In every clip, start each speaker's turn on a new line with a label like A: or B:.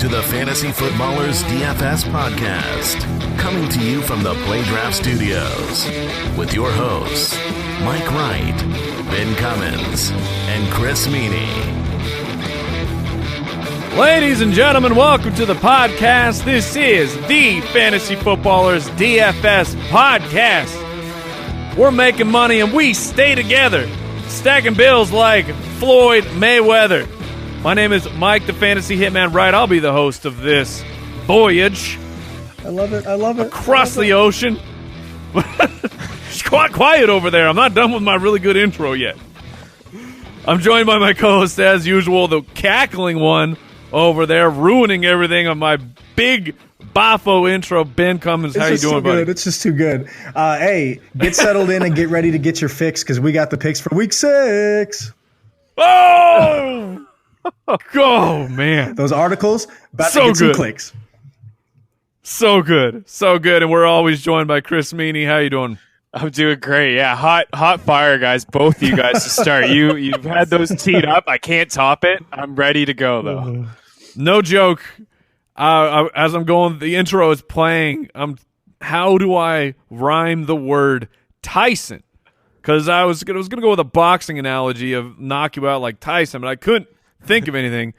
A: to the Fantasy Footballers DFS Podcast, coming to you from the Play Draft Studios with your hosts, Mike Wright, Ben Cummins, and Chris Meaney.
B: Ladies and gentlemen, welcome to the podcast. This is the Fantasy Footballers DFS Podcast. We're making money and we stay together, stacking bills like Floyd Mayweather. My name is Mike, the Fantasy Hitman Wright. I'll be the host of this voyage.
C: I love it.
B: Across the ocean. It's quite quiet over there. I'm not done with my really good intro yet. I'm joined by my co-host, as usual, the cackling one over there, ruining everything on my big Bafo intro. Ben Cummins, how you doing, buddy?
C: It's just too good. Hey, get settled in and get ready to get your fix because we got the picks for Week 6.
B: Oh! Oh, man.
C: Those articles, about
B: so
C: to get some
B: good.
C: clicks.
B: So good. So good. And we're always joined by Chris Meaney. How you doing?
D: I'm doing great. Yeah, hot fire, guys. Both of you guys to start. You've had those teed up. I can't top it. I'm ready to go, though.
B: No joke. As I'm going, the intro is playing. How do I rhyme the word Tyson? Because I was gonna go with a boxing analogy of knock you out like Tyson, but I couldn't think of anything.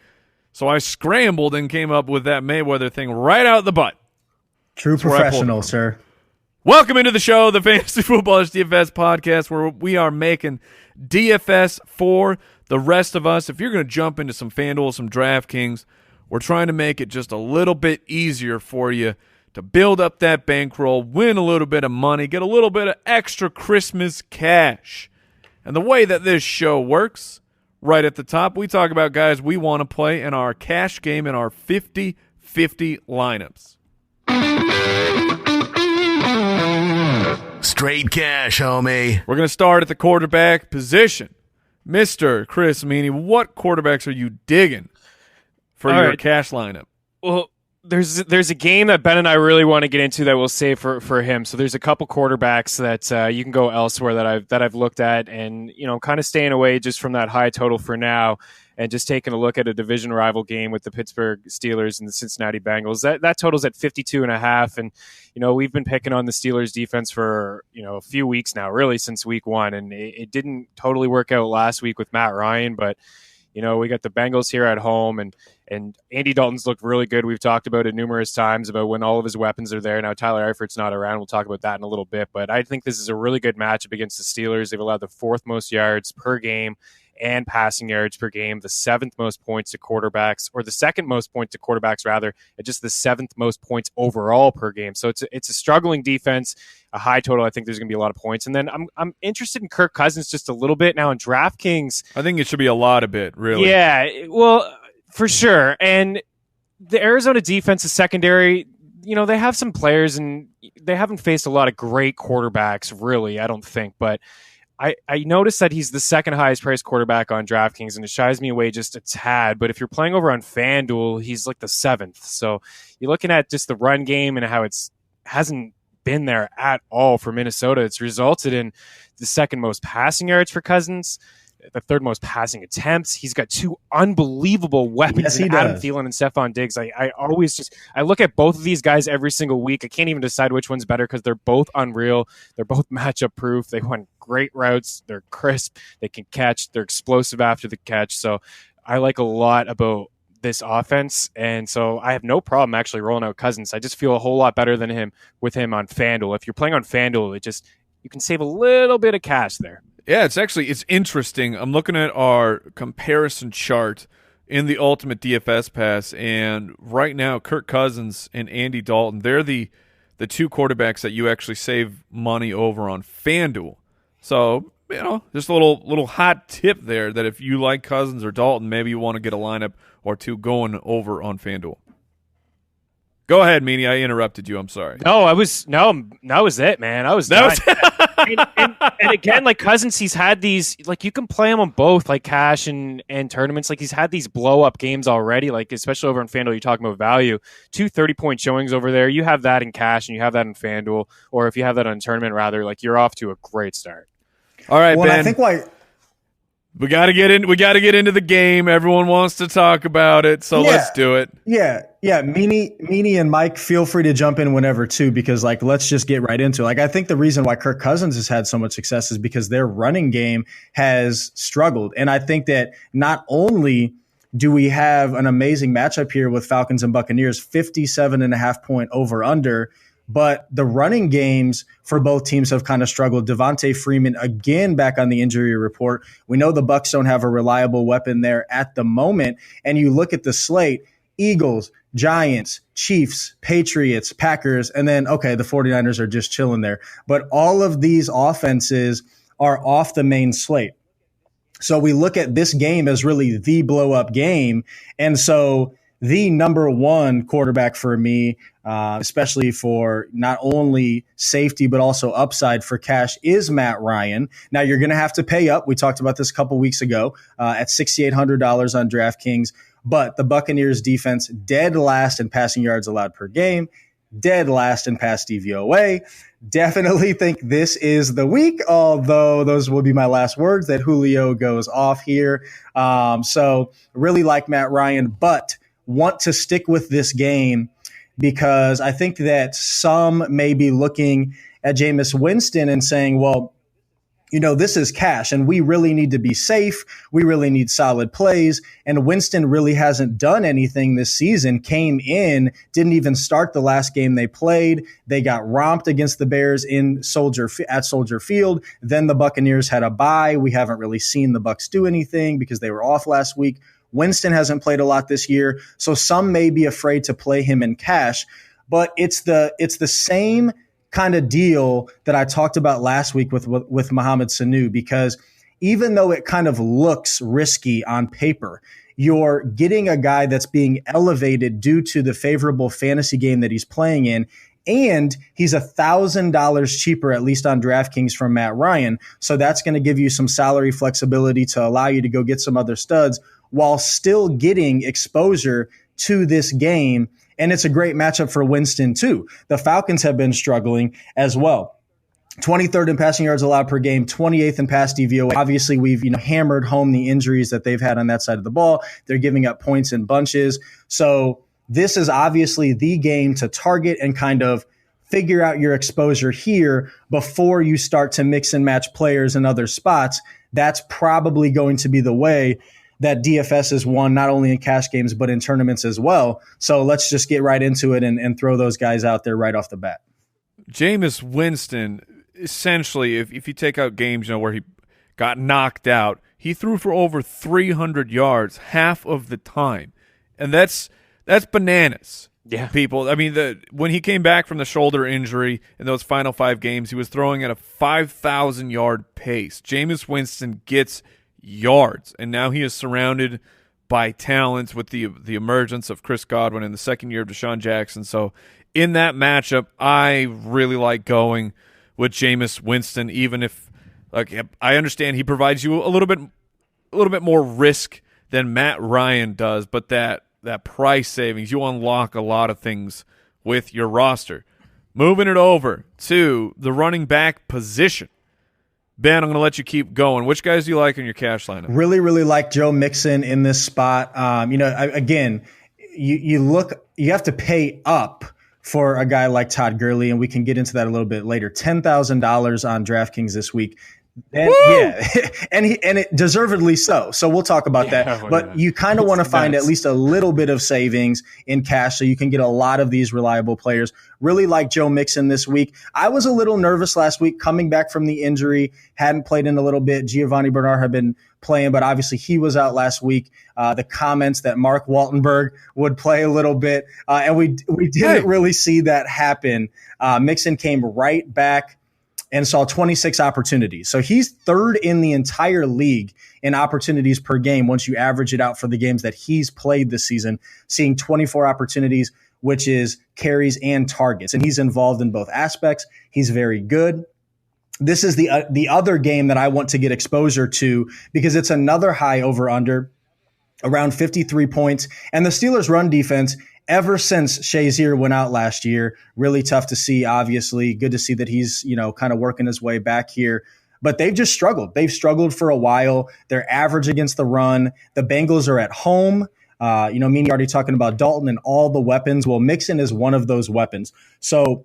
B: So I scrambled and came up with that Mayweather thing right out the butt.
C: True professional, sir.
B: Welcome into the show, the Fantasy Footballers DFS Podcast, where we are making DFS for the rest of us. If you're going to jump into some FanDuel, some DraftKings, we're trying to make it just a little bit easier for you to build up that bankroll, win a little bit of money, get a little bit of extra Christmas cash. And the way that this show works, right at the top, we talk about guys we want to play in our cash game in our 50-50 lineups.
A: Straight cash, homie.
B: We're going to start at the quarterback position. Mr. Chris Meaney, what quarterbacks are you digging for your cash lineup?
D: Well, there's a game that Ben and I really want to get into that we'll save for him. So there's a couple quarterbacks that you can go elsewhere that I've looked at, and I'm kind of staying away just from that high total for now, and just taking a look at a division rival game with the Pittsburgh Steelers and the Cincinnati Bengals. That total's at 52.5, and we've been picking on the Steelers defense for a few weeks now, really since week 1, and it didn't totally work out last week with Matt Ryan, but we got the Bengals here at home, and Andy Dalton's looked really good. We've talked about it numerous times about when all of his weapons are there. Now Tyler Eifert's not around. We'll talk about that in a little bit, but I think this is a really good matchup against the Steelers. They've allowed the 4th most yards per game and passing yards per game, the 7th most points to quarterbacks, or the 2nd most points to quarterbacks rather, and just the 7th most points overall per game. So it's a struggling defense, a high total. I think there's going to be a lot of points. And then I'm interested in Kirk Cousins just a little bit now in DraftKings.
B: I think it should be a lot of it, really.
D: Yeah, well, for sure. And the Arizona defense is secondary. They have some players, and they haven't faced a lot of great quarterbacks, really, I don't think. But I noticed that he's the 2nd highest priced quarterback on DraftKings, and it shies me away just a tad. But if you're playing over on FanDuel, he's like the 7th. So you're looking at just the run game and how hasn't been there at all for Minnesota. It's resulted in the 2nd most passing yards for Cousins, the 3rd most passing attempts. He's got 2 unbelievable weapons in Adam Thielen and Stephon Diggs. I always I look at both of these guys every single week. I can't even decide which one's better because they're both unreal. They're both matchup proof. They run great routes. They're crisp. They can catch. They're explosive after the catch. So I like a lot about this offense, and so I have no problem actually rolling out Cousins. I just feel a whole lot better than him with him on FanDuel. If you're playing on FanDuel, you can save a little bit of cash there.
B: Yeah, it's interesting. I'm looking at our comparison chart in the Ultimate DFS Pass, and right now Kirk Cousins and Andy Dalton, they're the 2 quarterbacks that you actually save money over on FanDuel. So, just a little hot tip there that if you like Cousins or Dalton, maybe you want to get a lineup or 2 going over on FanDuel. Go ahead, Meaney. I interrupted you. I'm sorry.
D: No, that was it, man. I was done. and again, like Cousins, he's had these, like you can play him on both, like cash and tournaments. Like he's had these blow up games already, like especially over in FanDuel. You're talking about value. 2 30-point showings over there. You have that in cash and you have that in FanDuel, or if you have that on tournament, rather, like you're off to a great start.
B: All right,
C: well,
B: Ben.
C: I think why
B: We got to get into the game. Everyone wants to talk about it, so let's do it.
C: Yeah. Meaney and Mike, feel free to jump in whenever too, because let's just get right into it. I think the reason why Kirk Cousins has had so much success is because their running game has struggled. And I think that not only do we have an amazing matchup here with Falcons and Buccaneers, 57.5 point over under, but the running games for both teams have kind of struggled. Devontae Freeman again back on the injury report. We know the Bucs don't have a reliable weapon there at the moment. And you look at the slate, Eagles, Giants, Chiefs, Patriots, Packers, and then, the 49ers are just chilling there. But all of these offenses are off the main slate. So we look at this game as really the blow-up game. And so the number one quarterback for me, especially for not only safety but also upside for cash, is Matt Ryan. Now, you're going to have to pay up. We talked about this a couple weeks ago at $6,800 on DraftKings. But the Buccaneers defense, dead last in passing yards allowed per game, dead last in pass DVOA. Definitely think this is the week, although those will be my last words, that Julio goes off here. So really like Matt Ryan, but want to stick with this game because I think that some may be looking at Jameis Winston and saying, well, this is cash and we really need to be safe. We really need solid plays. And Winston really hasn't done anything this season. Came in, didn't even start the last game they played. They got romped against the Bears at Soldier Field. Then the Buccaneers had a bye. We haven't really seen the Bucs do anything because they were off last week. Winston hasn't played a lot this year. So some may be afraid to play him in cash, but it's the same kind of deal that I talked about last week with Mohamed Sanu, because even though it kind of looks risky on paper, you're getting a guy that's being elevated due to the favorable fantasy game that he's playing in, and he's $1,000 cheaper, at least on DraftKings, from Matt Ryan. So that's going to give you some salary flexibility to allow you to go get some other studs while still getting exposure to this game. And it's a great matchup for Winston, too. The Falcons have been struggling as well. 23rd in passing yards allowed per game, 28th in pass DVOA. Obviously, we've hammered home the injuries that they've had on that side of the ball. They're giving up points in bunches. So this is obviously the game to target and kind of figure out your exposure here before you start to mix and match players in other spots. That's probably going to be the way that DFS is won, not only in cash games, but in tournaments as well. So let's just get right into it and throw those guys out there right off the bat.
B: Jameis Winston, essentially, if you take out games where he got knocked out, he threw for over 300 yards half of the time. And that's bananas. Yeah, people. I mean, when he came back from the shoulder injury in those final 5 games, he was throwing at a 5,000-yard pace. Jameis Winston gets yards, and now he is surrounded by talent with the emergence of Chris Godwin in the second year of Deshaun Jackson. So in that matchup, I really like going with Jameis Winston, even if I understand he provides you a little bit more risk than Matt Ryan does, but that price savings, you unlock a lot of things with your roster. Moving it over to the running back position. Ben, I'm going to let you keep going. Which guys do you like in your cash lineup?
C: Really, really like Joe Mixon in this spot. Again, you have to pay up for a guy like Todd Gurley, and we can get into that a little bit later. $10,000 on DraftKings this week. And, and it deservedly so. So we'll talk about that. But you kind of want to find at least a little bit of savings in cash so you can get a lot of these reliable players. Really like Joe Mixon this week. I was a little nervous last week coming back from the injury, hadn't played in a little bit. Giovanni Bernard had been playing, but obviously he was out last week. The comments that Mark Waltenberg would play a little bit, and we didn't really see that happen. Mixon came right back and saw 26 opportunities. So he's third in the entire league in opportunities per game once you average it out for the games that he's played this season, seeing 24 opportunities, which is carries and targets. And he's involved in both aspects. He's very good. This is the other game that I want to get exposure to because it's another high over-under, around 53 points. And the Steelers' run defense, ever since Shazier went out last year, really tough to see, obviously. Good to see that he's, kind of working his way back here. but they've just struggled. They've struggled for a while. They're average against the run. The Bengals are at home. Meaney already talking about Dalton and all the weapons. Well, Mixon is one of those weapons. So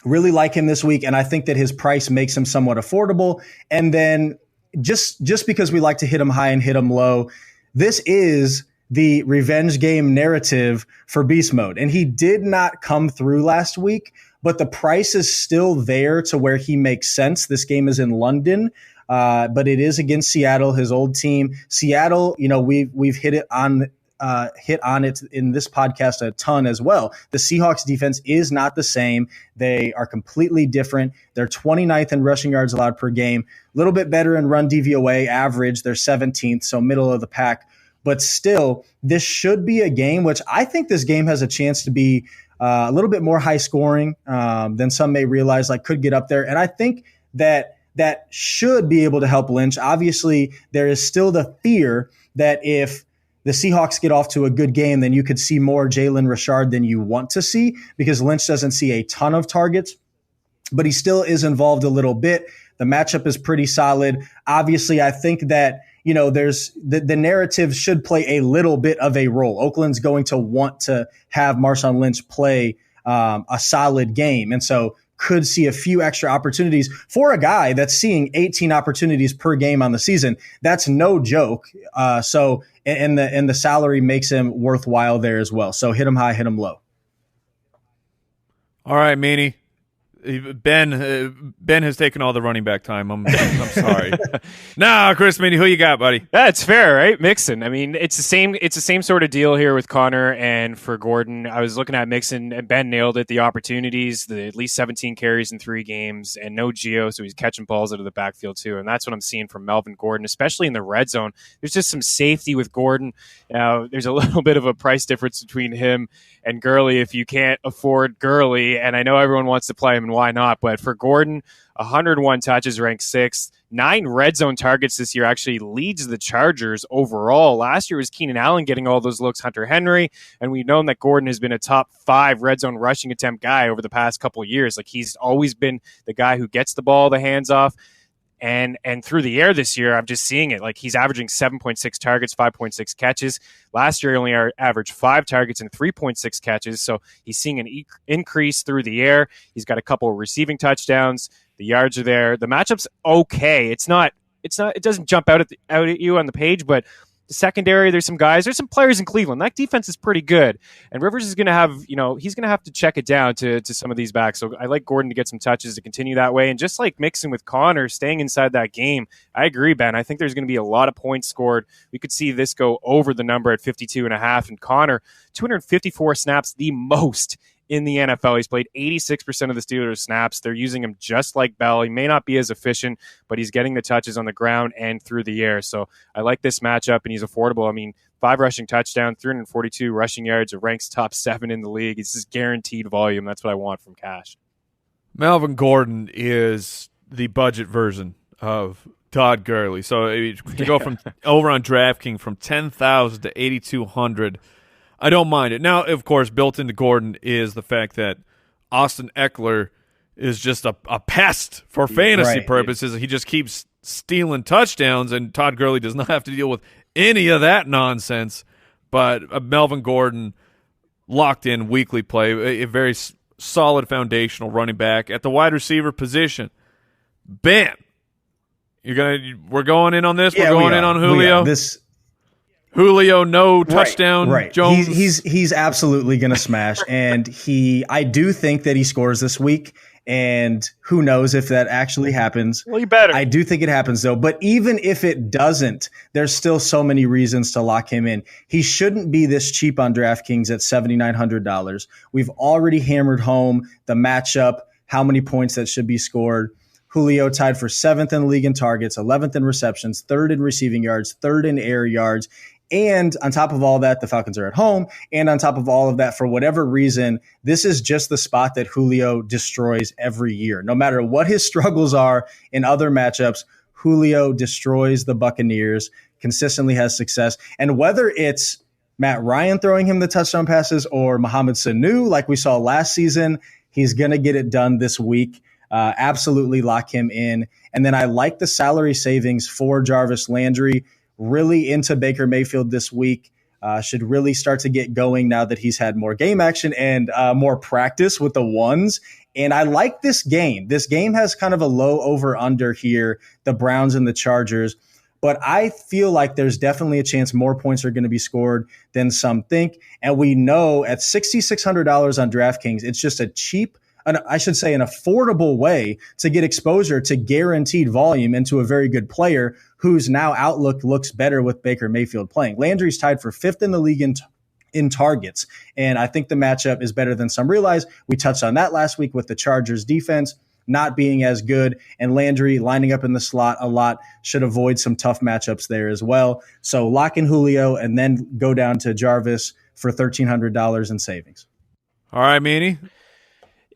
C: really like him this week, and I think that his price makes him somewhat affordable. And then just because we like to hit him high and hit him low, this is the revenge game narrative for Beast Mode. And he did not come through last week, but the price is still there to where he makes sense. This game is in London, but it is against Seattle, his old team. Seattle, we've hit on it in this podcast a ton as well. The Seahawks defense is not the same. They are completely different. They're 29th in rushing yards allowed per game, a little bit better in run DVOA average. They're 17th, so middle of the pack. But still, this should be a game, which I think this game has a chance to be a little bit more high scoring than some may realize, could get up there. And I think that should be able to help Lynch. Obviously, there is still the fear that if the Seahawks get off to a good game, then you could see more Jalen Richard than you want to see, because Lynch doesn't see a ton of targets, but he still is involved a little bit. The matchup is pretty solid. Obviously, I think that there's the narrative should play a little bit of a role. Oakland's going to want to have Marshawn Lynch play a solid game. And so could see a few extra opportunities for a guy that's seeing 18 opportunities per game on the season. That's no joke. And the salary makes him worthwhile there as well. So hit him high, hit him low.
B: All right, Meaney. Ben has taken all the running back time. I'm sorry. Nah, Chris Meaney, who you got, buddy?
D: That's fair, right? Mixon. I mean, it's the same sort of deal here with Connor and for Gordon. I was looking at Mixon, and Ben nailed it. The opportunities, at least 17 carries in 3 games, and no Geo, so he's catching balls out of the backfield too. And that's what I'm seeing from Melvin Gordon, especially in the red zone. There's just some safety with Gordon. Now, there's a little bit of a price difference between him and Gurley if you can't afford Gurley, and I know everyone wants to play him, and why not? But for Gordon, 101 touches, ranked 6th. 9 red zone targets this year, actually leads the Chargers overall. Last year was Keenan Allen getting all those looks, Hunter Henry, and we've known that Gordon has been a top 5 red zone rushing attempt guy over the past couple of years. He's always been the guy who gets the ball, the hands off. And through the air this year, I'm just seeing it. He's averaging 7.6 targets, 5.6 catches. Last year, he only averaged 5 targets and 3.6 catches. So he's seeing an increase through the air. He's got a couple of receiving touchdowns. The yards are there. The matchup's okay. It doesn't jump out at you on the page, but the secondary, there's some players in Cleveland. That defense is pretty good. And Rivers is going to have, he's going to have to check it down to some of these backs. So I like Gordon to get some touches to continue that way. And just like mixing with Connor, staying inside that game, I agree, Ben. I think there's going to be a lot of points scored. We could see this go over the number at 52.5. And Connor, 254 snaps, the most in the NFL. He's played 86% of the Steelers' snaps. They're using him just like Bell. He may not be as efficient, but he's getting the touches on the ground and through the air. So I like this matchup, and he's affordable. I mean, 5 rushing touchdowns, 342 rushing yards, it ranks top 7 in the league. It's just guaranteed volume. That's what I want from cash.
B: Melvin Gordon is the budget version of Todd Gurley. So to go from over on DraftKings from 10,000 to 8,200, I don't mind it. Now, of course, built into Gordon is the fact that Austin Eckler is just a pest for fantasy purposes. He just keeps stealing touchdowns, and Todd Gurley does not have to deal with any of that nonsense. But Melvin Gordon, locked in weekly play, a very solid foundational running back at the wide receiver position. Bam! We're going in on this.
C: Yeah,
B: we're going in on Julio. Julio, no touchdown.
C: Right.
B: Jones.
C: He's absolutely going to smash, and I do think that he scores this week. And who knows if that actually happens.
D: Well, you better.
C: I do think it happens, though. But even if it doesn't, there's still so many reasons to lock him in. He shouldn't be this cheap on DraftKings at $7,900. We've already hammered home the matchup, how many points that should be scored. Julio tied for 7th in the league in targets, 11th in receptions, 3rd in receiving yards, 3rd in air yards. And on top of all that, the Falcons are at home. And on top of all of that, for whatever reason, this is just the spot that Julio destroys every year. No matter what his struggles are in other matchups, Julio destroys the Buccaneers, consistently has success. And whether it's Matt Ryan throwing him the touchdown passes or Mohamed Sanu, like we saw last season, he's going to get it done this week. Absolutely lock him in. And then I like the salary savings for Jarvis Landry. Really into Baker Mayfield this week. Should really start to get going now that he's had more game action and more practice with the ones. And I like this game. This game has kind of a low over-under here, the Browns and the Chargers. But I feel like there's definitely a chance more points are going to be scored than some think. And we know at $6,600 on DraftKings, it's just a cheap, I should say an affordable way to get exposure to guaranteed volume into a very good player whose now outlook looks better with Baker Mayfield playing. Landry's tied for 5th in the league in targets. And I think the matchup is better than some realize. We touched on that last week with the Chargers defense not being as good, and Landry lining up in the slot a lot should avoid some tough matchups there as well. So lock in Julio and then go down to Jarvis for $1,300 in savings.
B: All right, Meaney.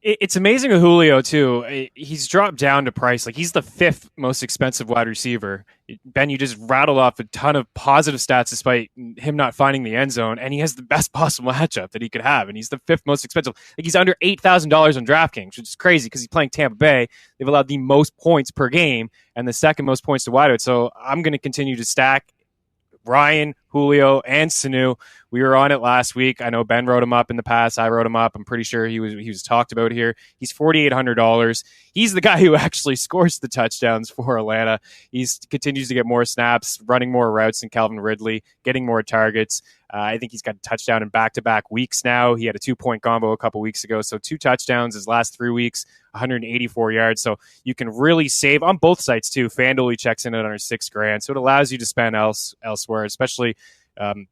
D: It's amazing with Julio, too. He's dropped down to price. Like, he's the 5th most expensive wide receiver. Ben, you just rattled off a ton of positive stats despite him not finding the end zone, and he has the best possible matchup that he could have, and he's the 5th most expensive. Like, he's under $8,000 on DraftKings, which is crazy because he's playing Tampa Bay. They've allowed the most points per game and the 2nd most points to wideout. So I'm going to continue to stack Ryan, Julio, and Sanu. We were on it last week. I know Ben wrote him up in the past. I wrote him up. I'm pretty sure he was talked about here. He's $4,800. He's the guy who actually scores the touchdowns for Atlanta. He continues to get more snaps, running more routes than Calvin Ridley, getting more targets. I think he's got a touchdown in back-to-back weeks now. He had a 2-point combo a couple weeks ago, so 2 touchdowns his last 3 weeks, 184 yards. So you can really save on both sites too. FanDuel, he checks in at under $6,000, so it allows you to spend elsewhere, especially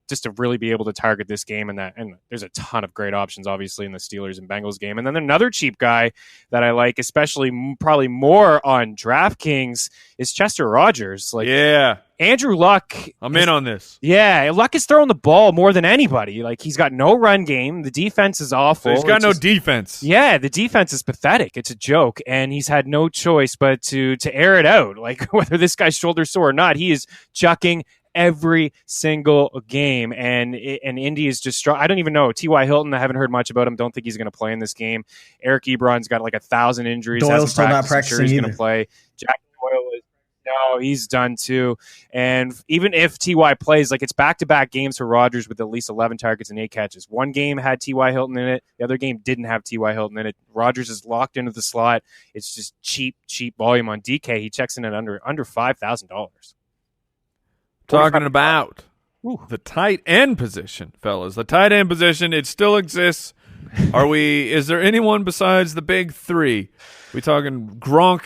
D: just to really be able to target this game. And there's a ton of great options, obviously, in the Steelers and Bengals game. And then another cheap guy that I like, especially probably more on DraftKings, is Chester Rogers. Like,
B: yeah.
D: Andrew Luck.
B: I'm in on this.
D: Yeah, Luck is throwing the ball more than anybody. Like, he's got no run game. The defense is awful.
B: So he's got no defense.
D: Yeah, the defense is pathetic. It's a joke. And he's had no choice but to air it out. Like, whether this guy's shoulder sore or not, he is chucking every single game, and Indy is just I don't even know. T.Y. Hilton, I haven't heard much about him. Don't think he's going to play in this game. Eric Ebron's got like 1,000 injuries.
C: Doyle's still not practicing.
D: Sure he's going to play. Jack Doyle is he's done too. And even if T.Y. plays, like, it's back-to-back games for Rodgers with at least 11 targets and 8 catches. One game had T.Y. Hilton in it. The other game didn't have T.Y. Hilton in it. Rodgers is locked into the slot. It's just cheap volume on DK. He checks in at under $5,000.
B: Talking about the tight end position, fellas. The tight end position, it still exists. Is there anyone besides the big 3? We talking Gronk?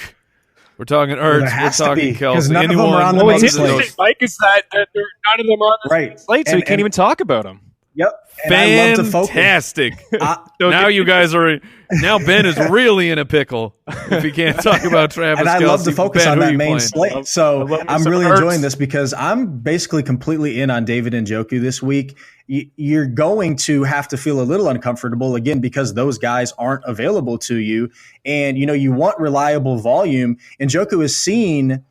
B: We're talking Ertz. We're talking Kelsey.
C: None of them are on the main slate.
D: Mike, is that none of them are on the slate, so we can't even talk about them.
C: Yep.
B: Fantastic. Now you guys are. Now Ben is really in a pickle if he can't talk about Travis Kelce.
C: And I love to focus on that main slate. So I'm really enjoying this because I'm basically completely in on David Njoku this week. You're going to have to feel a little uncomfortable, again, because those guys aren't available to you. And, you want reliable volume. Njoku is seen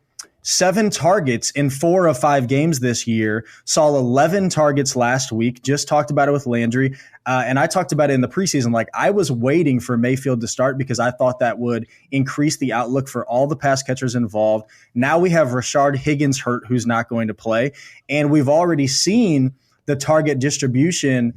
C: 7 targets in 4 of 5 games this year, saw 11 targets last week, just talked about it with Landry. And I talked about it in the preseason. Like, I was waiting for Mayfield to start because I thought that would increase the outlook for all the pass catchers involved. Now we have Rashard Higgins hurt, who's not going to play. And we've already seen the target distribution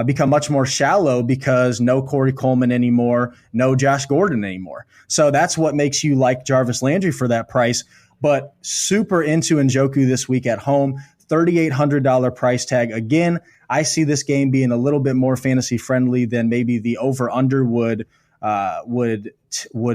C: become much more shallow because no Corey Coleman anymore, no Josh Gordon anymore. So that's what makes you like Jarvis Landry for that price. But super into Njoku this week at home, $3,800 price tag. Again, I see this game being a little bit more fantasy friendly than maybe the over/under would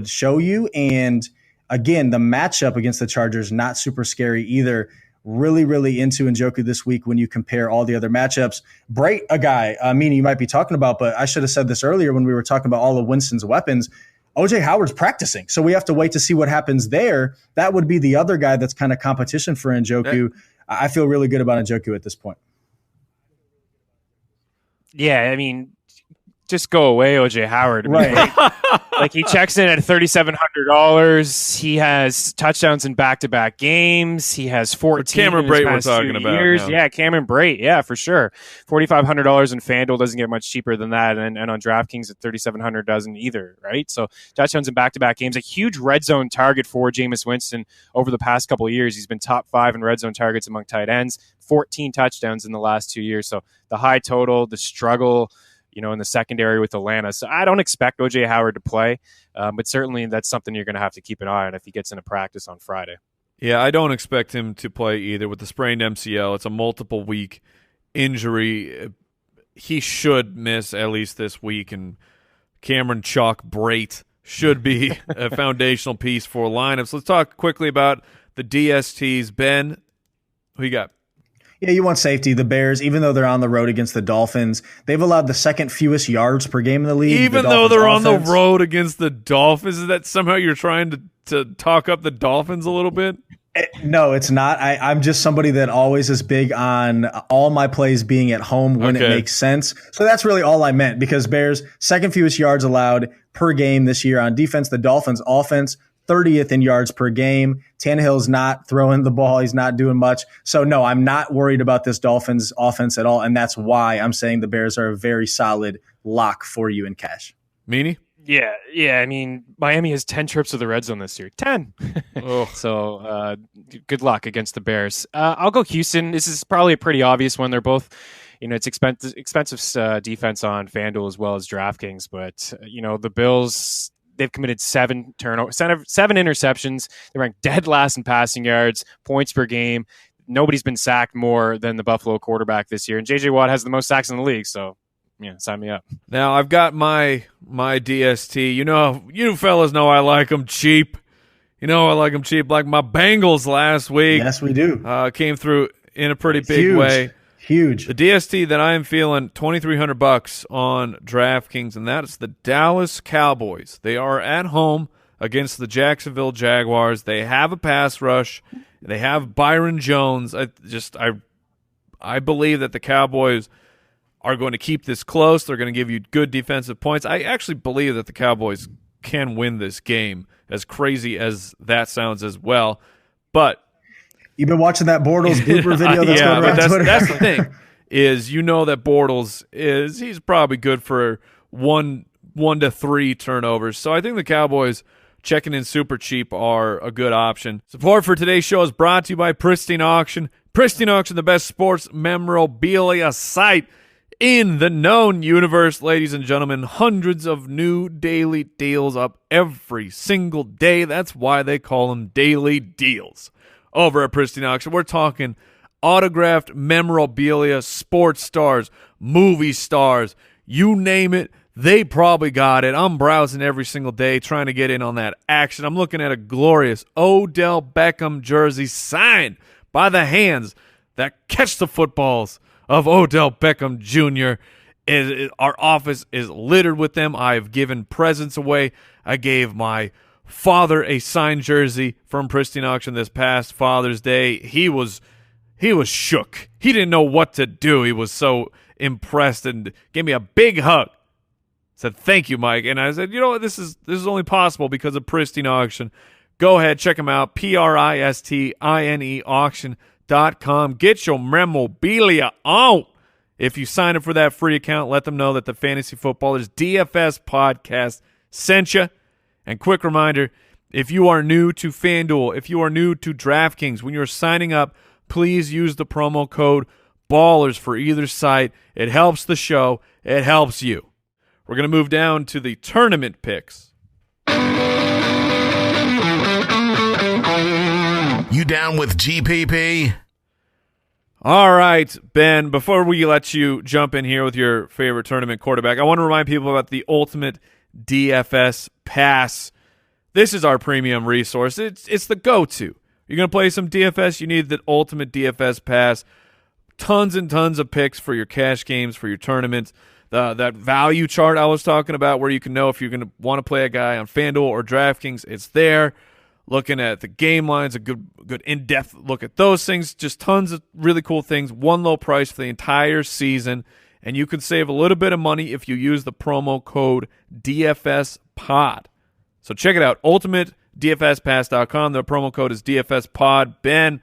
C: show you. And again, the matchup against the Chargers, not super scary either. Really, really into Njoku this week when you compare all the other matchups. Wright, a guy, Meaney, you might be talking about, but I should have said this earlier when we were talking about all of Winston's weapons. OJ Howard's practicing, so we have to wait to see what happens there. That would be the other guy that's kind of competition for Njoku. I feel really good about Njoku at this point.
D: Yeah, I mean, just go away, OJ Howard.
C: Right.
D: Like he checks in at $3,700. He has touchdowns in back-to-back games. He has 14.
B: Cameron Brate we're talking about.
D: Yeah, Cameron Brate. Yeah, for sure. $4,500 in FanDuel doesn't get much cheaper than that, and on DraftKings at $3,700 doesn't either, right? So touchdowns in back-to-back games. A huge red zone target for Jameis Winston over the past couple of years. He's been top 5 in red zone targets among tight ends. 14 touchdowns in the last 2 years. So the high total, the struggle, in the secondary with Atlanta. So I don't expect OJ Howard to play, but certainly that's something you're going to have to keep an eye on if he gets into practice on Friday.
B: Yeah, I don't expect him to play either with the sprained MCL. It's a multiple-week injury. He should miss at least this week, and Cameron Chalk Brate should be a foundational piece for lineups. Let's talk quickly about the DSTs. Ben, who you got?
C: Yeah, you want safety. The Bears, even though they're on the road against the Dolphins, they've allowed the second fewest yards per game in the league.
B: Even though they're on the road against the Dolphins, is that somehow you're trying to talk up the Dolphins a little bit?
C: No, it's not. I'm just somebody that always is big on all my plays being at home when it makes sense. So that's really all I meant, because Bears, second fewest yards allowed per game this year on defense. The Dolphins offense, 30th in yards per game. Tannehill's not throwing the ball. He's not doing much. So, no, I'm not worried about this Dolphins offense at all, and that's why I'm saying the Bears are a very solid lock for you in cash.
B: Meaney?
D: Yeah. I mean, Miami has 10 trips to the red zone this year. 10. So, good luck against the Bears. I'll go Houston. This is probably a pretty obvious one. They're both, it's expensive defense on FanDuel as well as DraftKings. But, the Bills, they've committed 7 interceptions. They're ranked dead last in passing yards, points per game. Nobody's been sacked more than the Buffalo quarterback this year. And J.J. Watt has the most sacks in the league, so sign me up.
B: Now, I've got my DST. You fellas know I like them cheap. I like them cheap. Like my Bengals last week.
C: Yes, we do.
B: Came through in a pretty big way.
C: Huge.
B: The DST that I am feeling, $2,300 on DraftKings, and that is the Dallas Cowboys. They are at home against the Jacksonville Jaguars. They have a pass rush. They have Byron Jones. I believe that the Cowboys are going to keep this close. They're going to give you good defensive points. I actually believe that the Cowboys can win this game, as crazy as that sounds as well. But
C: you've been watching that Bortles blooper video that's going around Twitter.
B: That's the thing, is that Bortles he's probably good for 1 to 3 turnovers. So I think the Cowboys checking in super cheap are a good option. Support for today's show is brought to you by Pristine Auction. Pristine Auction, the best sports memorabilia site in the known universe. Ladies and gentlemen, hundreds of new daily deals up every single day. That's why they call them daily deals. Over at Pristine Auction, we're talking autographed memorabilia, sports stars, movie stars, you name it, they probably got it. I'm browsing every single day trying to get in on that action. I'm looking at a glorious Odell Beckham jersey signed by the hands that catch the footballs of Odell Beckham Jr. Our office is littered with them. I've given presents away. I gave my father a signed jersey from Pristine Auction this past Father's Day. He was shook. He didn't know what to do. He was so impressed and gave me a big hug. Said, "Thank you, Mike." And I said, "You know what? This is only possible because of Pristine Auction. Go ahead, check them out. PRISTINE auction.com. Get your memorabilia on. If you sign up for that free account, let them know that the Fantasy Footballers DFS Podcast sent you. And quick reminder, if you are new to FanDuel, if you are new to DraftKings, when you're signing up, please use the promo code BALLERS for either site. It helps the show. It helps you. We're going to move down to the tournament picks.
A: You down with GPP?
B: All right, Ben, before we let you jump in here with your favorite tournament quarterback, I want to remind people about the Ultimate DFS Pass. This is our premium resource. It's the go-to. You're going to play some DFS, you need the Ultimate DFS Pass. Tons and tons of picks for your cash games, for your tournaments. That value chart I was talking about, where you can know if you're going to want to play a guy on FanDuel or DraftKings, it's there. Looking at the game lines, a good in-depth look at those things. Just tons of really cool things. One low price for the entire season. and you can save a little bit of money if you use the promo code DFS Pod. So check it out, ultimatedfspass.com. The promo code is DFS Pod. Ben,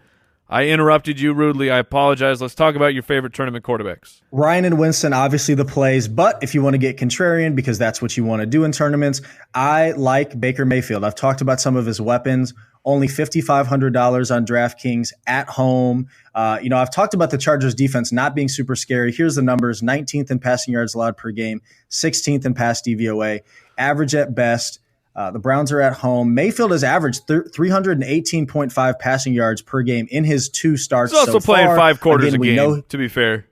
B: I interrupted you rudely. I apologize. Let's talk about your favorite tournament quarterbacks.
C: Ryan and Winston, obviously the plays, but if you want to get contrarian, because that's what you want to do in tournaments, I like Baker Mayfield. I've talked about some of his weapons. Only $5,500 on DraftKings at home. I've talked about the Chargers defense not being super scary. Here's the numbers: 19th in passing yards allowed per game, 16th in pass DVOA, average at best. The Browns are at home. Mayfield has averaged 318.5 passing yards per game in his 2 starts.
B: He's also playing
C: far.
B: 5 quarters
C: Again,
B: a game, to be fair.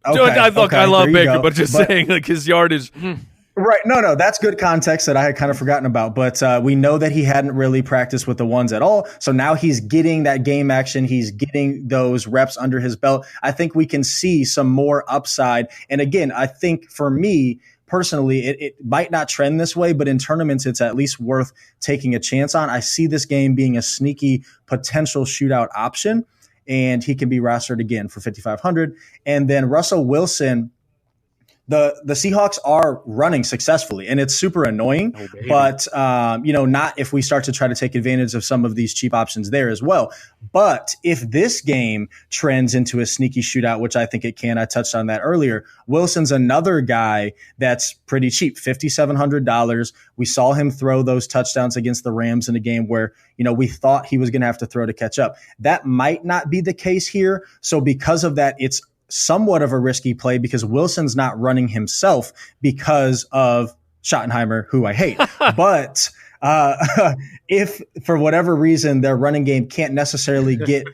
C: Okay,
B: I love Baker, but
C: just
B: saying, like, his yardage.
C: Right. No, that's good context that I had kind of forgotten about. But we know that he hadn't really practiced with the ones at all. So now he's getting that game action. He's getting those reps under his belt. I think we can see some more upside. And again, I think for me, personally, it might not trend this way, but in tournaments, it's at least worth taking a chance on. I see this game being a sneaky potential shootout option, and he can be rostered again for $5,500. And then Russell Wilson, the Seahawks are running successfully, and it's super annoying, but not if we start to try to take advantage of some of these cheap options there as well. But if this game trends into a sneaky shootout, which I think it can, I touched on that earlier, Wilson's another guy that's pretty cheap, $5,700. We saw him throw those touchdowns against the Rams in a game where, we thought he was going to have to throw to catch up. That might not be the case here. So because of that, it's somewhat of a risky play because Wilson's not running himself because of Schottenheimer, who I hate. But if for whatever reason their running game can't necessarily get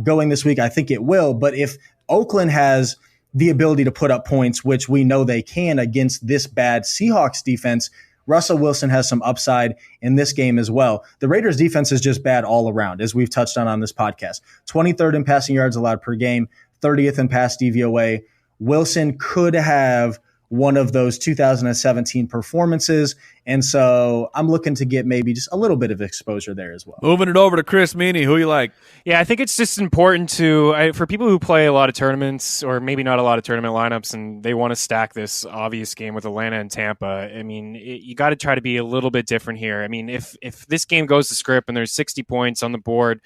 C: going this week, I think it will. But if Oakland has the ability to put up points, which we know they can against this bad Seahawks defense, Russell Wilson has some upside in this game as well. The Raiders defense is just bad all around, as we've touched on this podcast. 23rd in passing yards allowed per game, 30th in pass DVOA. Wilson could have one of those 2017 performances. And so I'm looking to get maybe just a little bit of exposure there as well.
B: Moving it over to Chris Meaney. Who you like?
D: Yeah, I think it's just important for people who play a lot of tournaments or maybe not a lot of tournament lineups and they want to stack this obvious game with Atlanta and Tampa. I mean, you got to try to be a little bit different here. I mean, if this game goes to script and there's 60 points on the board,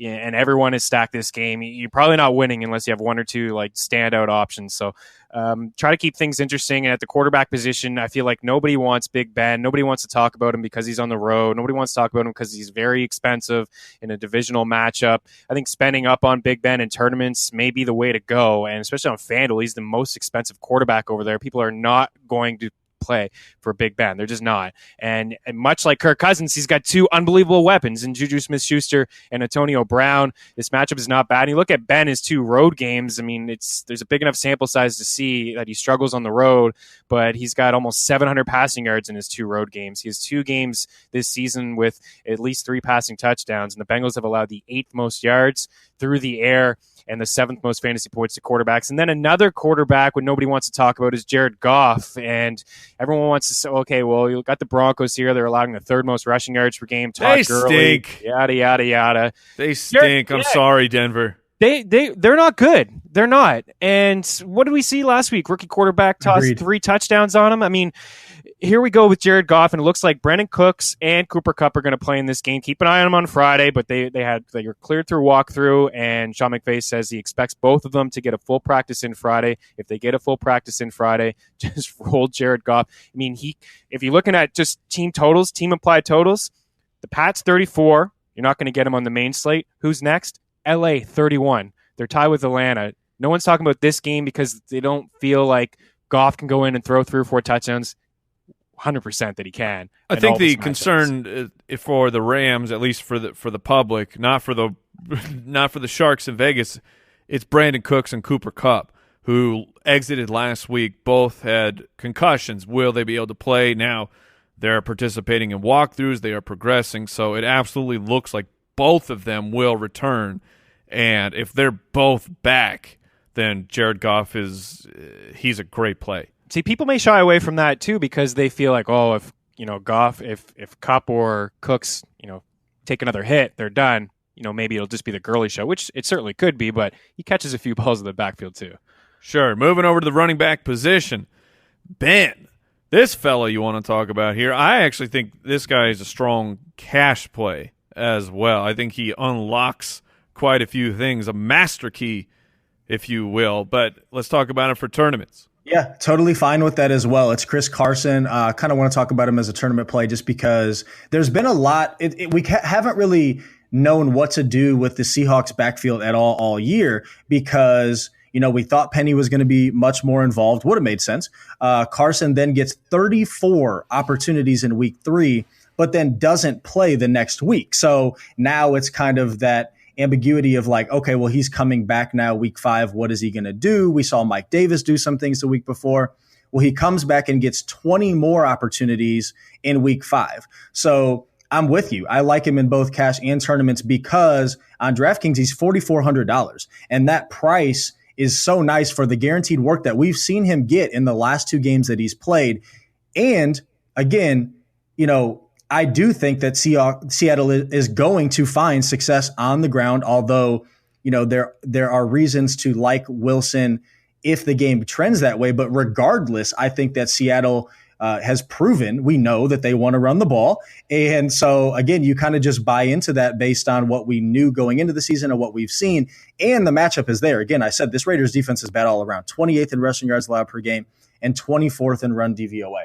D: and everyone has stacked this game, you're probably not winning unless you have one or two like standout options. So try to keep things interesting. And at the quarterback position, I feel like nobody wants Big Ben. Nobody wants to talk about him because he's on the road. Nobody wants to talk about him because he's very expensive in a divisional matchup. I think spending up on Big Ben in tournaments may be the way to go. And especially on FanDuel, he's the most expensive quarterback over there. People are not going to play for Big Ben. They're just not. And much like Kirk Cousins, he's got 2 unbelievable weapons in Juju Smith-Schuster and Antonio Brown. This matchup is not bad. And you look at Ben, his 2 road games. I mean, there's a big enough sample size to see that he struggles on the road, but he's got almost 700 passing yards in his 2 road games. He has 2 games this season with at least 3 passing touchdowns, and the Bengals have allowed the 8th most yards through the air and the 7th most fantasy points to quarterbacks. And then another quarterback what nobody wants to talk about is Jared Goff. And everyone wants to say, okay, well, you got the Broncos here. They're allowing the 3rd most rushing yards per game.
B: They stink.
D: Yada, yada, yada.
B: They stink. I'm sorry, Denver.
D: They're not good. They're not. And what did we see last week? Rookie quarterback tossed 3 touchdowns on him. I mean, here we go with Jared Goff, and it looks like Brandon Cooks and Cooper Kupp are going to play in this game. Keep an eye on them on Friday, but they were cleared through walkthrough, and Sean McVay says he expects both of them to get a full practice in Friday. If they get a full practice in Friday, just roll Jared Goff. I mean, if you're looking at just team totals, team implied totals, the Pats 34. You're not going to get him on the main slate. Who's next? LA 31. They're tied with Atlanta. No one's talking about this game because they don't feel like Goff can go in and throw 3 or 4 touchdowns. 100% that he can.
B: I think the concern for the Rams, at least for the public, not for the Sharks in Vegas, it's Brandon Cooks and Cooper Kupp, who exited last week. Both had concussions. Will they be able to play? Now they're participating in walkthroughs. They are progressing. So it absolutely looks like both of them will return. And if they're both back, then Jared Goff he's a great play.
D: See, people may shy away from that too because they feel like, oh, if Goff, if Kupp or Cooks, take another hit, they're done. Maybe it'll just be the Gurley show, which it certainly could be, but he catches a few balls in the backfield too.
B: Sure. Moving over to the running back position. Ben, this fellow you want to talk about here, I actually think this guy is a strong cash play as well. I think he unlocks quite a few things, a master key, if you will. But let's talk about him for tournaments.
C: Yeah, totally fine with that as well. It's Chris Carson. Kind of want to talk about him as a tournament play just because there's been a lot. We haven't really known what to do with the Seahawks backfield at all year because, we thought Penny was going to be much more involved. Would have made sense. Carson then gets 34 opportunities in week 3, but then doesn't play the next week. So now it's kind of that ambiguity of like, okay, well, he's coming back now week 5. What is he going to do? We saw Mike Davis do some things the week before. Well, he comes back and gets 20 more opportunities in week 5. So I'm with you. I like him in both cash and tournaments because on DraftKings, he's $4,400. And that price is so nice for the guaranteed work that we've seen him get in the last 2 games that he's played. And again, I do think that Seattle is going to find success on the ground, although, there are reasons to like Wilson if the game trends that way. But regardless, I think that Seattle has proven, we know that they want to run the ball. And so, again, you kind of just buy into that based on what we knew going into the season and what we've seen. And the matchup is there. Again, I said this Raiders defense is bad all around, 28th in rushing yards allowed per game and 24th in run DVOA.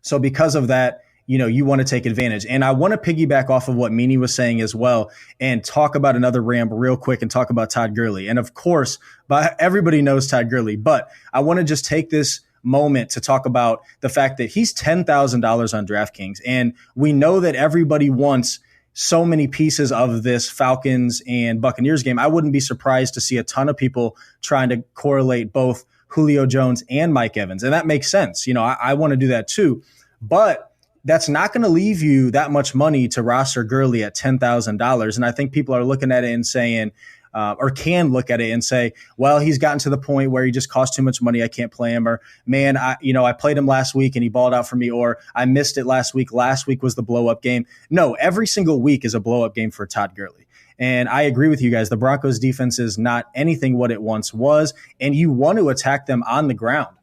C: So because of that, you want to take advantage. And I want to piggyback off of what Meaney was saying as well and talk about another Ram real quick and talk about Todd Gurley. And of course, everybody knows Todd Gurley, but I want to just take this moment to talk about the fact that he's $10,000 on DraftKings. And we know that everybody wants so many pieces of this Falcons and Buccaneers game. I wouldn't be surprised to see a ton of people trying to correlate both Julio Jones and Mike Evans. And that makes sense. I want to do that too. But that's not going to leave you that much money to roster Gurley at $10,000. And I think people are looking at it and saying, or can look at it and say, well, he's gotten to the point where he just costs too much money. I can't play him. Or, man, I played him last week and he balled out for me. Or I missed it last week. Last week was the blow up game. No, every single week is a blow up game for Todd Gurley. And I agree with you guys. The Broncos defense is not anything what it once was. And you want to attack them on the ground.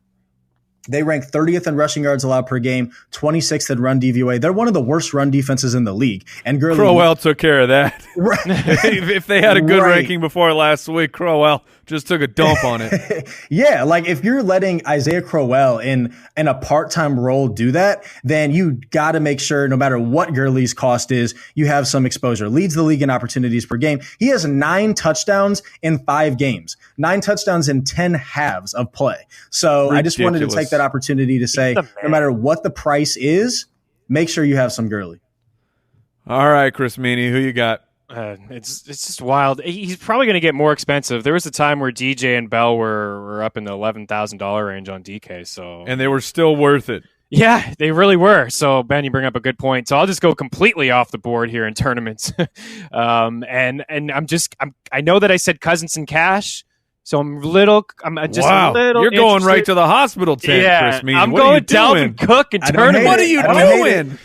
C: They rank 30th in rushing yards allowed per game, 26th in run DVOA. They're one of the worst run defenses in the league. And Gurley
B: Crowell took care of that.
C: Right.
B: If they had a good ranking before last week, Crowell just took a dump on it.
C: Yeah, like if you're letting Isaiah Crowell in a part-time role do that, then you got to make sure no matter what Gurley's cost is, you have some exposure. Leads the league in opportunities per game. He has 9 touchdowns in 5 games, 9 touchdowns in 10 halves of play. So ridiculous. I just wanted to take that opportunity to say, no matter what the price is, make sure you have some Gurley.
B: All right, Chris Meaney, who you got?
D: It's just wild. He's probably going to get more expensive. There was a time where DJ and Bell were up in the $11,000 range on DK.
B: And they were still worth it.
D: Yeah, they really were. So, Ben, you bring up a good point. So I'll just go completely off the board here in tournaments. And I know that I said Cousins and cash. So I'm a little
B: You're going right to the hospital tent,
D: yeah,
B: Chris Meaney.
D: I'm going Dalvin Cook and tournament.
B: What are you doing?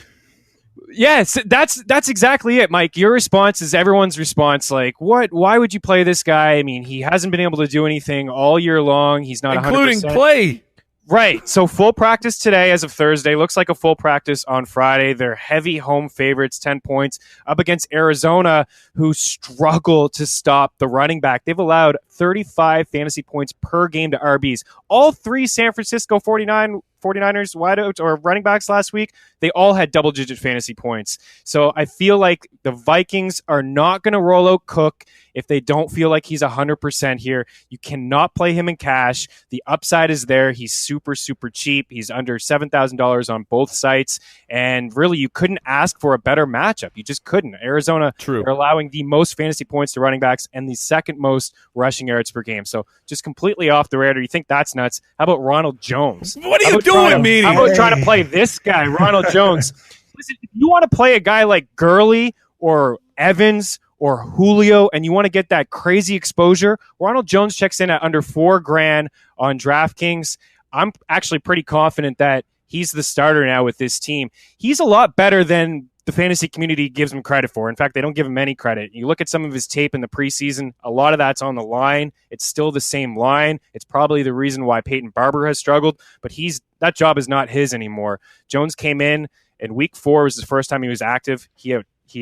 D: Yes, that's exactly it, Mike. Your response is everyone's response. Like, what? Why would you play this guy? I mean, he hasn't been able to do anything all year long. He's not
B: including
D: 100%.
B: Play.
D: Right. So full practice today as of Thursday. Looks like a full practice on Friday. They're heavy home favorites, 10 points, up against Arizona, who struggle to stop the running back. They've allowed 35 fantasy points per game to RBs. All 3 San Francisco 49ers wideouts or running backs last week, they all had double-digit fantasy points. So I feel like the Vikings are not going to roll out Cook if they don't feel like he's 100% here. You cannot play him in cash. The upside is there. He's super, super cheap. He's under $7,000 on both sites. And really, you couldn't ask for a better matchup. You just couldn't. Arizona are allowing the most fantasy points to running backs and the second most rushing yards per game. So just completely off the radar. You think that's nuts? How about Ronald Jones?
B: What are you doing, Meaney?
D: How about trying to play this guy, Ronald Jones? Listen, if you want to play a guy like Gurley or Evans or Julio and you want to get that crazy exposure, Ronald Jones checks in at under $4,000 on DraftKings. I'm actually pretty confident that he's the starter now with this team. He's a lot better than the fantasy community gives him credit for. In fact, they don't give him any credit. You look at some of his tape in the preseason, a lot of that's on the line. It's still the same line. It's probably the reason why Peyton Barber has struggled, but that job is not his anymore. Jones came in week 4 was the first time he was active. He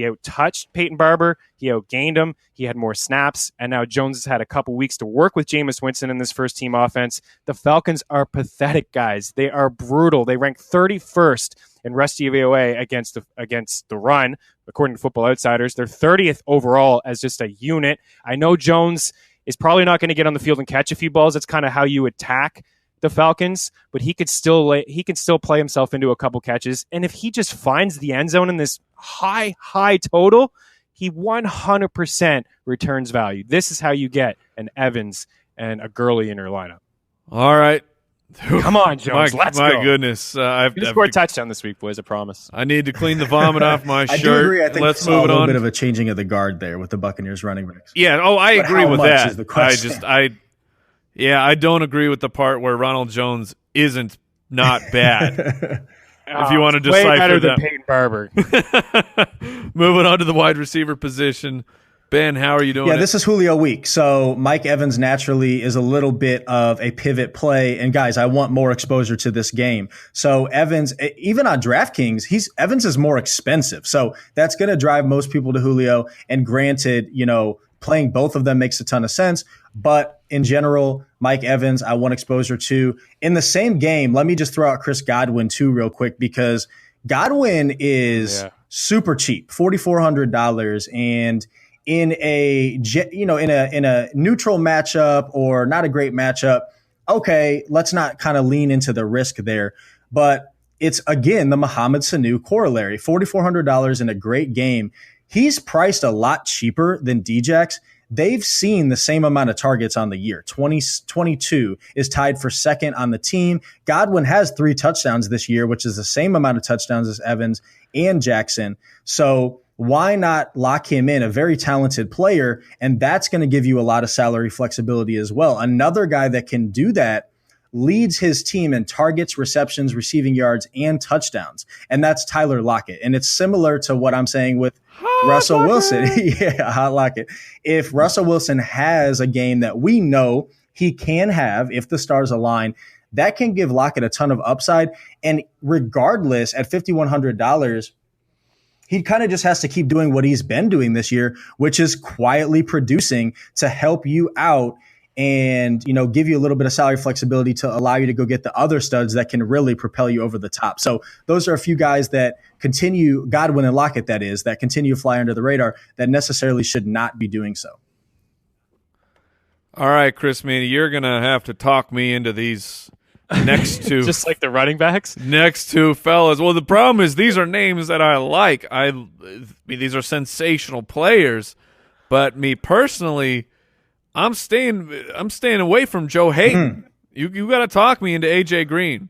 D: out-touched Peyton Barber. He outgained him. He had more snaps. And now Jones has had a couple weeks to work with Jameis Winston in this first-team offense. The Falcons are pathetic, guys. They are brutal. They rank 31st in rest DVOA against the run, according to Football Outsiders. They're 30th overall as just a unit. I know Jones is probably not going to get on the field and catch a few balls. That's kind of how you attack the Falcons, but he can still play himself into a couple catches. And if he just finds the end zone in this high total, he 100% returns value. This is how you get an Evans and a Gurley in your lineup.
B: All right.
D: Come on, Jones. Let's go.
B: My goodness. I've
D: scored a touchdown this week, boys. I promise.
B: I need to clean the vomit off my shirt.
C: I do agree. I think
B: Let's
C: move
B: move it on.
C: A little bit of a changing of the guard there with the Buccaneers running backs.
B: Yeah. Oh, I agree with that.
C: Is the question.
B: I don't agree with the part where Ronald Jones isn't not bad. If you want to decipher
D: way better
B: that.
D: than Peyton Barber.
B: Moving on to the wide receiver position. Ben, how are you doing?
C: Yeah, this is Julio week. So Mike Evans naturally is a little bit of a pivot play. And guys, I want more exposure to this game. So Evans, even on DraftKings, Evans is more expensive. So that's going to drive most people to Julio. And granted, playing both of them makes a ton of sense. But in general, Mike Evans, I want exposure to. In the same game, let me just throw out Chris Godwin too real quick, because Godwin is super cheap, $4,400. And in a neutral matchup or not a great matchup, okay, let's not kind of lean into the risk there. But it's, again, the Mohamed Sanu corollary, $4,400 in a great game. He's priced a lot cheaper than Djax. They've seen the same amount of targets on the year. 22 is tied for second on the team. Godwin has 3 touchdowns this year, which is the same amount of touchdowns as Evans and Jackson. So why not lock him in? A very talented player, and that's going to give you a lot of salary flexibility as well. Another guy that can do that leads his team in targets, receptions, receiving yards, and touchdowns, and that's Tyler Lockett. And it's similar to what I'm saying with Russell Wilson. Yeah, hot Lockett. If Russell Wilson has a game that we know he can have, if the stars align, that can give Lockett a ton of upside. And regardless, at $5,100, he kind of just has to keep doing what he's been doing this year, which is quietly producing to help you out and, give you a little bit of salary flexibility to allow you to go get the other studs that can really propel you over the top. So those are a few guys that continue, Godwin and Lockett, that continue to fly under the radar that necessarily should not be doing so.
B: All right, Chris Meaney, you're going to have to talk me into these next two.
D: Just like the running backs?
B: Next two fellas. Well, the problem is these are names that I like. I mean, these are sensational players, but me personally, I'm staying away from Joe Hayden. You got to talk me into AJ Green.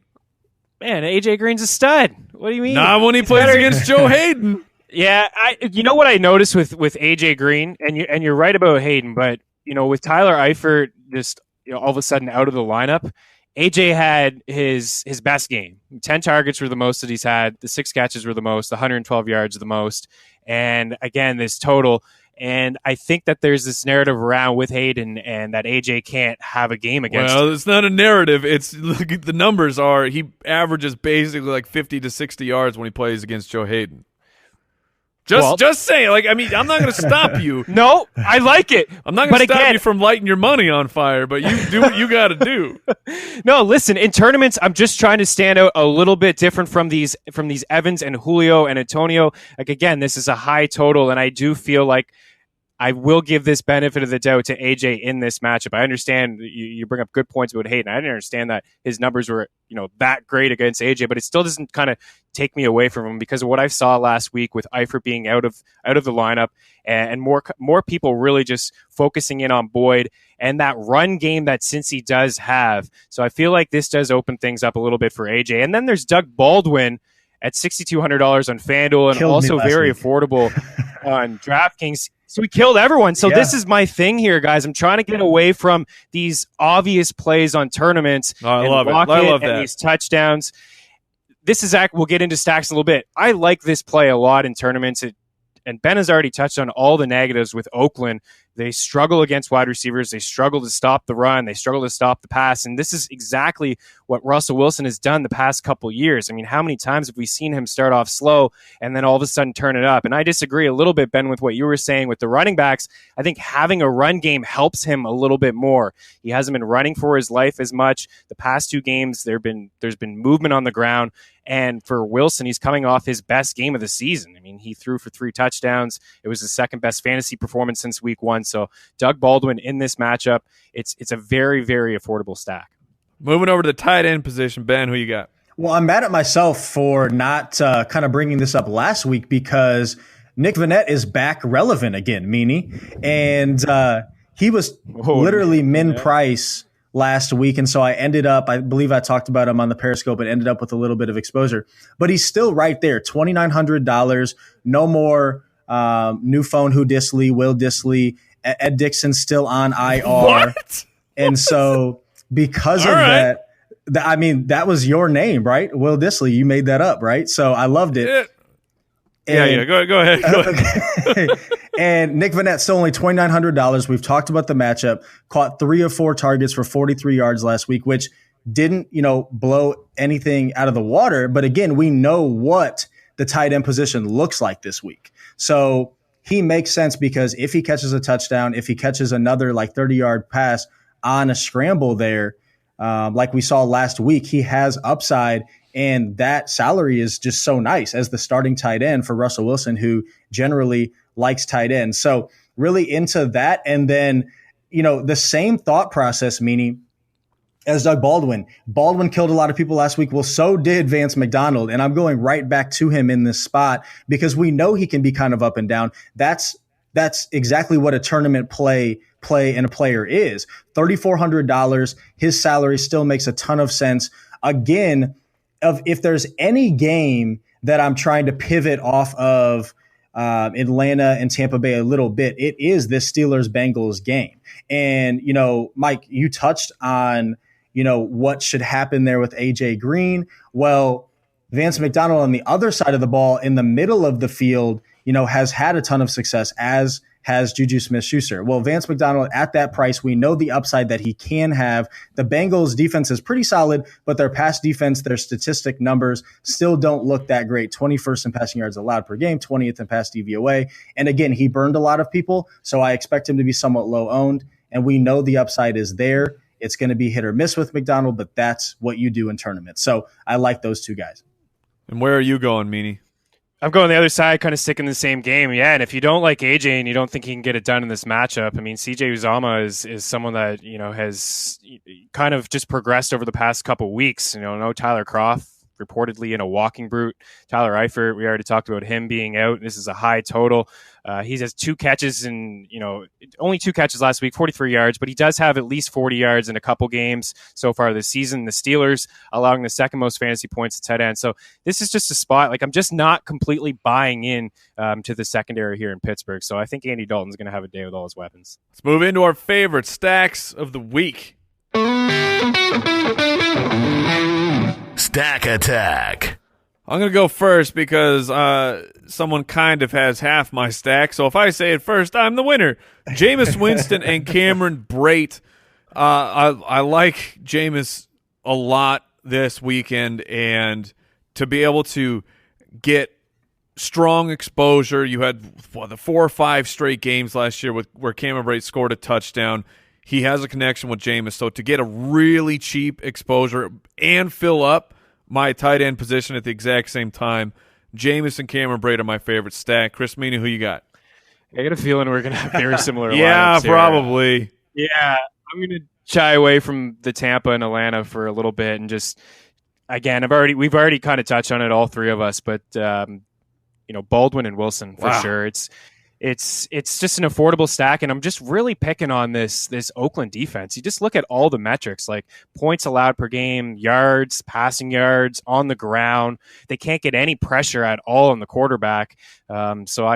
D: Man, AJ Green's a stud. What do you mean?
B: Not when he plays against Joe Hayden.
D: Yeah, you know what I noticed with AJ Green, and you're right about Hayden, but with Tyler Eifert just all of a sudden out of the lineup, AJ had his best game. 10 targets were the most that he's had. The 6 catches were the most. The 112 yards the most. And again, this total. And I think that there's this narrative around with Hayden and that AJ can't have a game against him.
B: It's not a narrative. It's the numbers are he averages basically like 50 to 60 yards when he plays against Joe Hayden. Just saying. I'm not going to stop you.
D: No, I like it.
B: I'm not going to stop you from lighting your money on fire, but you do what you got to do.
D: No, listen, in tournaments, I'm just trying to stand out a little bit different from these Evans and Julio and Antonio. Again, this is a high total, and I do feel like I will give this benefit of the doubt to AJ in this matchup. I understand you bring up good points about Hayden. I didn't understand that his numbers were, that great against AJ, but it still doesn't kind of take me away from him because of what I saw last week with Eifert being out of the lineup and more people really just focusing in on Boyd and that run game that Cincy does have. So I feel like this does open things up a little bit for AJ. And then there's Doug Baldwin at $6,200 on FanDuel and also very affordable on DraftKings. So we killed everyone. So This is my thing here, guys. I'm trying to get away from these obvious plays on tournaments.
B: I love it. I love that.
D: And these touchdowns. this is we'll get into stacks in a little bit. I like this play a lot in tournaments. And Ben has already touched on all the negatives with Oakland. They struggle against wide receivers. They struggle to stop the run. They struggle to stop the pass. And this is exactly what Russell Wilson has done the past couple years. I mean, how many times have we seen him start off slow and then all of a sudden turn it up? And I disagree a little bit, Ben, with what you were saying with the running backs. I think having a run game helps him a little bit more. He hasn't been running for his life as much. The past 2 games, there's been movement on the ground. And for Wilson, he's coming off his best game of the season. I mean, he threw for 3 touchdowns. It was his second best fantasy performance since week 1. So Doug Baldwin in this matchup, it's a very, very affordable stack.
B: Moving over to the tight end position, Ben, who you got?
C: Well, I'm mad at myself for not kind of bringing this up last week because Nick Vannett is back relevant again, Meaney. And he was literally min price last week. And so I ended up, I believe I talked about him on the Periscope and ended up with a little bit of exposure. But he's still right there, $2,900. No more new phone Who Disley, Will Disley. Ed Dixon's still on IR.
B: What?
C: And so because of that, I mean, that was your name, right? Will Disley, you made that up, right? So I loved it.
B: Yeah. Go ahead.
C: Okay. And Nick Vannett still only $2,900. We've talked about the matchup. Caught 3 of 4 targets for 43 yards last week, which didn't, blow anything out of the water. But again, we know what the tight end position looks like this week. So he makes sense because if he catches a touchdown, if he catches another 30-yard pass on a scramble there, like we saw last week, he has upside. And that salary is just so nice as the starting tight end for Russell Wilson, who generally likes tight ends. So really into that. And then, the same thought process, meaning as Doug Baldwin. Baldwin killed a lot of people last week. Well, so did Vance McDonald. And I'm going right back to him in this spot because we know he can be kind of up and down. That's exactly what a tournament play and a player is. $3,400. His salary still makes a ton of sense. Again, if there's any game that I'm trying to pivot off of Atlanta and Tampa Bay a little bit, it is this Steelers-Bengals game. And, Mike, you touched on, what should happen there with AJ Green. Well, Vance McDonald on the other side of the ball in the middle of the field, has had a ton of success, as has Juju Smith-Schuster. Well, Vance McDonald at that price, we know the upside that he can have. The Bengals defense is pretty solid, but their pass defense, their statistic numbers still don't look that great. 21st in passing yards allowed per game, 20th in pass DVOA. And again, he burned a lot of people, so I expect him to be somewhat low owned. And we know the upside is there. It's going to be hit or miss with McDonald, but that's what you do in tournaments. So I like those 2 guys.
B: And where are you going, Meaney?
D: I'm going the other side, kind of sticking the same game. Yeah, and if you don't like AJ and you don't think he can get it done in this matchup, I mean, CJ Uzomah is someone that, has kind of just progressed over the past couple weeks. No Tyler Kroft, reportedly in a walking brute. Tyler Eifert, we already talked about him being out. This is a high total. He has 2 catches and, only 2 catches last week, 43 yards, but he does have at least 40 yards in a couple games so far this season. The Steelers allowing the second most fantasy points at tight end. So this is just a spot. I'm just not completely buying in to the secondary here in Pittsburgh. So I think Andy Dalton's going to have a day with all his weapons.
B: Let's move into our favorite stacks of the week.
A: Stack Attack.
B: I'm going to go first because someone kind of has half my stack. So if I say it first, I'm the winner. Jameis Winston and Cameron Brate. I like Jameis a lot this weekend, and to be able to get strong exposure. You had the 4 or 5 straight games last year where Cameron Brate scored a touchdown. He has a connection with Jameis. So to get a really cheap exposure and fill up my tight end position at the exact same time, Jameis and Cameron Brate are my favorite stack. Chris Meaney, who you got?
D: I get a feelen we're going to have very similar
B: yeah,
D: lineups here.
B: Probably.
D: Yeah, I'm going to shy away from the Tampa and Atlanta for a little bit and just, again, we've already kind of touched on it, all 3 of us, but Baldwin and Wilson for sure. It's just an affordable stack, and I'm just really picking on this Oakland defense. You just look at all the metrics, like points allowed per game, yards, passing yards, on the ground. They can't get any pressure at all on the quarterback. So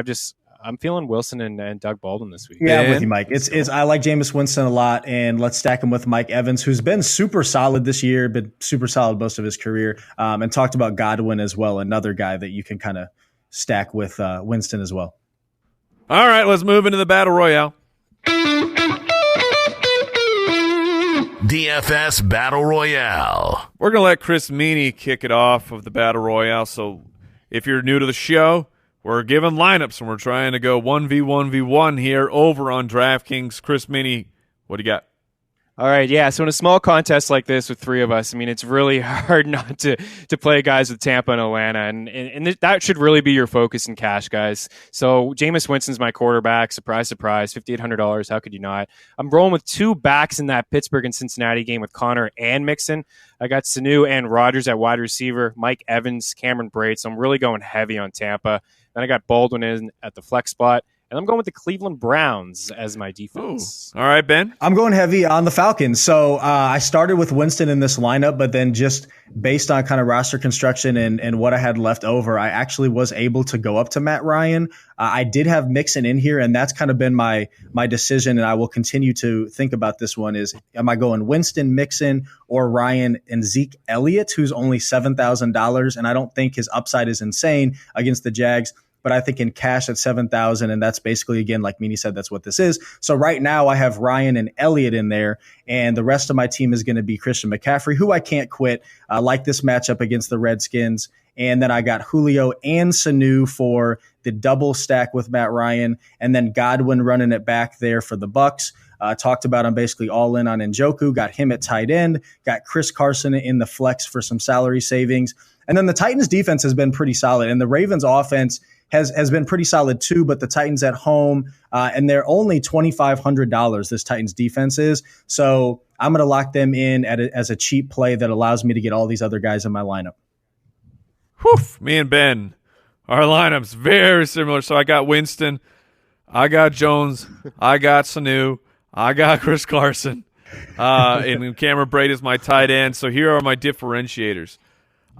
D: I'm feeling Wilson and Doug Baldwin this week.
C: Yeah, I'm with you, Mike. I like Jameis Winston a lot, and let's stack him with Mike Evans, who's been super solid this year, been super solid most of his career, and talked about Godwin as well, another guy that you can kind of stack with Winston as well.
B: All right, let's move into the Battle Royale.
A: DFS Battle Royale.
B: We're going to let Chris Meaney kick it off of the Battle Royale. So if you're new to the show, we're giving lineups, and we're trying to go 1v1v1 here over on DraftKings. Chris Meaney, what do you got?
D: All right, yeah. So in a small contest like this with three of us, I mean, it's really hard not to play guys with Tampa and Atlanta, and that should really be your focus in cash, guys. So Jameis Winston's my quarterback. Surprise, surprise, $5,800. How could you not? I'm rolling with two backs in that Pittsburgh and Cincinnati game with Connor and Mixon. I got Sanu and Rodgers at wide receiver, Mike Evans, Cameron Brate. So I'm really going heavy on Tampa. Then I got Baldwin in at the flex spot. And I'm going with the Cleveland Browns as my defense.
B: Ooh. All right, Ben.
C: I'm going heavy on the Falcons. So I started with Winston in this lineup, but then just based on kind of roster construction and what I had left over, I actually was able to go up to Matt Ryan. I did have Mixon in here, and that's kind of been my decision, and I will continue to think about this one is, am I going Winston, Mixon, or Ryan and Zeke Elliott, who's only $7,000, and I don't think his upside is insane against the Jags. But I think in cash at $7,000, and that's basically, again, like Meaney said, that's what this is. So right now I have Ryan and Elliott in there, and the rest of my team is going to be Christian McCaffrey, who I can't quit. I like this matchup against the Redskins. And then I got Julio and Sanu for the double stack with Matt Ryan, and then Godwin running it back there for the Bucks. Talked about I'm basically all in on Njoku, got him at tight end, got Chris Carson in the flex for some salary savings. And then the Titans defense has been pretty solid, and the Ravens offense has been pretty solid too, but the Titans at home, and they're only $2,500, this Titans defense is. So I'm going to lock them in as a cheap play that allows me to get all these other guys in my lineup.
B: Whew, me and Ben, our lineup's very similar. So I got Winston, I got Jones, I got Sanu, I got Chris Carson, and Cameron Brate is my tight end. So here are my differentiators.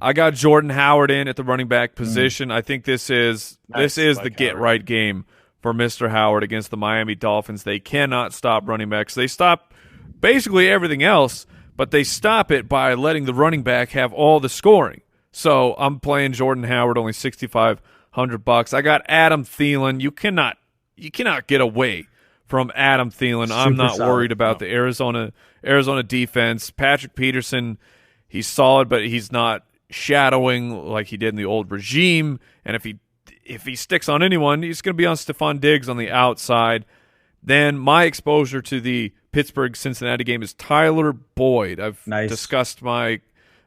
B: I got Jordan Howard in at the running back position. I think this is the get-right game for Mr. Howard against the Miami Dolphins. They cannot stop running backs. They stop basically everything else, but they stop it by letting the running back have all the scoring. So I'm playing Jordan Howard, only $6,500. I got Adam Thielen. You cannot get away from Adam Thielen. I'm not worried about the Arizona defense. Patrick Peterson, he's solid, but he's not shadowing like he did in the old regime, and if he sticks on anyone, he's going to be on Stephon Diggs on the outside. Then my exposure to the Pittsburgh-Cincinnati game is Tyler Boyd. I've discussed my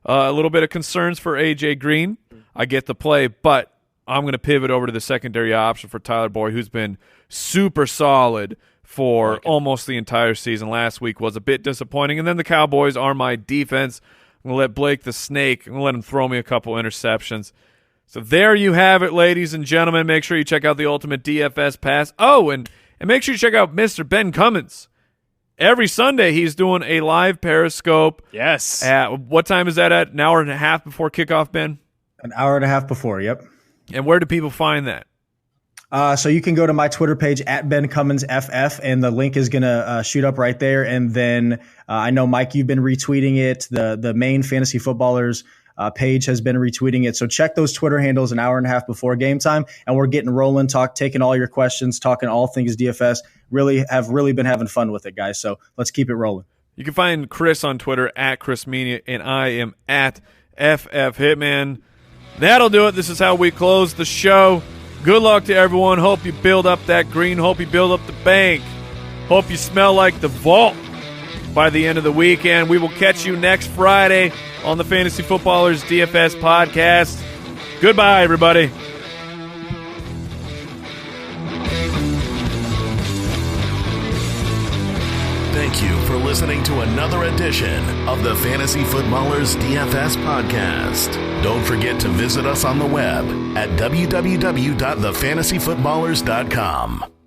B: a little bit of concerns for A.J. Green. I get the play, but I'm going to pivot over to the secondary option for Tyler Boyd, who's been super solid for almost the entire season. Last week was a bit disappointing, and then the Cowboys are my defense. I'm going to let Blake the Snake, I'm going to let him throw me a couple interceptions. So there you have it, ladies and gentlemen. Make sure you check out the Ultimate DFS Pass. Oh, and make sure you check out Mr. Ben Cummins. Every Sunday he's doing a live Periscope.
D: Yes.
B: What time is that at? An hour and a half before kickoff, Ben?
C: An hour and a half before, yep.
B: And where do people find that?
C: So you can go to my Twitter page at Ben Cummins FF, and the link is going to shoot up right there. And then I know, Mike, you've been retweeting it. The main Fantasy Footballers page has been retweeting it. So check those Twitter handles an hour and a half before game time, and we're getting rolling, taking all your questions, talking all things DFS. Really been having fun with it, guys. So let's keep it rolling.
B: You can find Chris on Twitter at Chris Meaney, and I am at FF Hitman. That'll do it. This is how we close the show. Good luck to everyone. Hope you build up that green. Hope you build up the bank. Hope you smell like the vault by the end of the weekend. We will catch you next Friday on the Fantasy Footballers DFS Podcast. Goodbye, everybody.
A: Thank you for listening to another edition of the Fantasy Footballers DFS Podcast. Don't forget to visit us on the web at www.thefantasyfootballers.com.